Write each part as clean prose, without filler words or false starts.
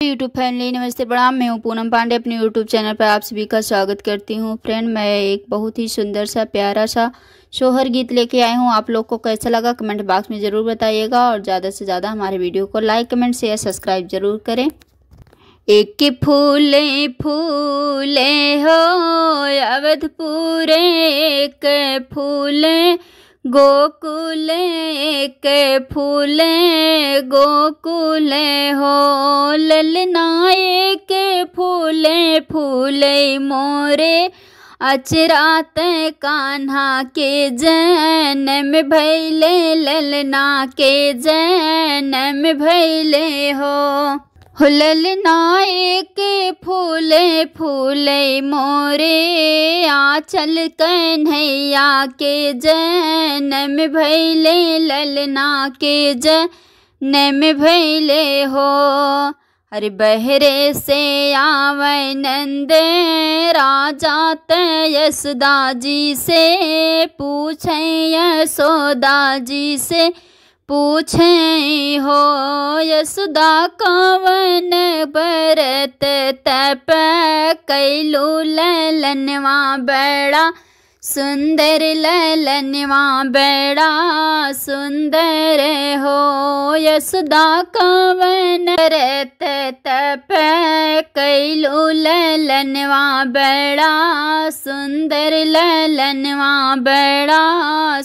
YouTube family नमस्ते प्रणाम। मैं हूँ पूनम पांडे, अपने यूट्यूब चैनल पर आप सभी का स्वागत करती हूँ। फ्रेंड, मैं एक बहुत ही सुंदर सा प्यारा सा सोहर गीत लेके आई हूँ। आप लोग को कैसा लगा कमेंट बॉक्स में ज़रूर बताइएगा और ज़्यादा से ज़्यादा हमारे वीडियो को लाइक कमेंट शेयर सब्सक्राइब जरूर करें। एक फूले फूले हो अवधपुरे, एक फूले गोकुले, के फूले गोकुले हो ललनाए के फूले फूले मोरे अचरात कान्हा के जन्म भैले, ललना के जन्म भैले हो ललनाए के फूले फूले मोरे आंचल कन्हैया के जन्म भैले, ललना के जन्म भैले हो। अरे बहरे से आवे नंद राजा यशोदा जी से पूछे, यशोदा जी से पूछे हो यशोदा कवन बरत तप कैलू ललनवा बड़ा सुंदर, ललनवा बड़ा सुंदर हो यशोदा कवन बरत तप कैलू ललनवा बड़ा सुंदर, ललनवा बड़ा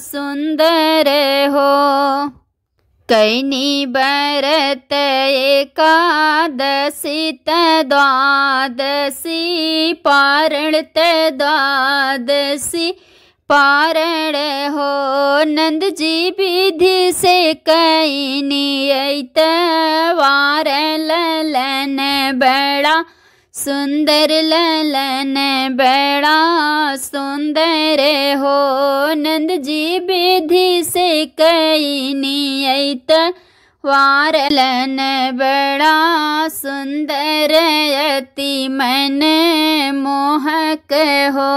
सुंदर हो। कैनी बरत एकादशी द्वादशी पारण द्वादशी पारण हो नंद जी विधि से कैनी ऐतवार, ललन बड़ा सुंदर, ललन बड़ा सुंदर हो नंद जी विधि से कैनी ऐतवार, ललन बड़ा सुंदर अति मन मोहक हो।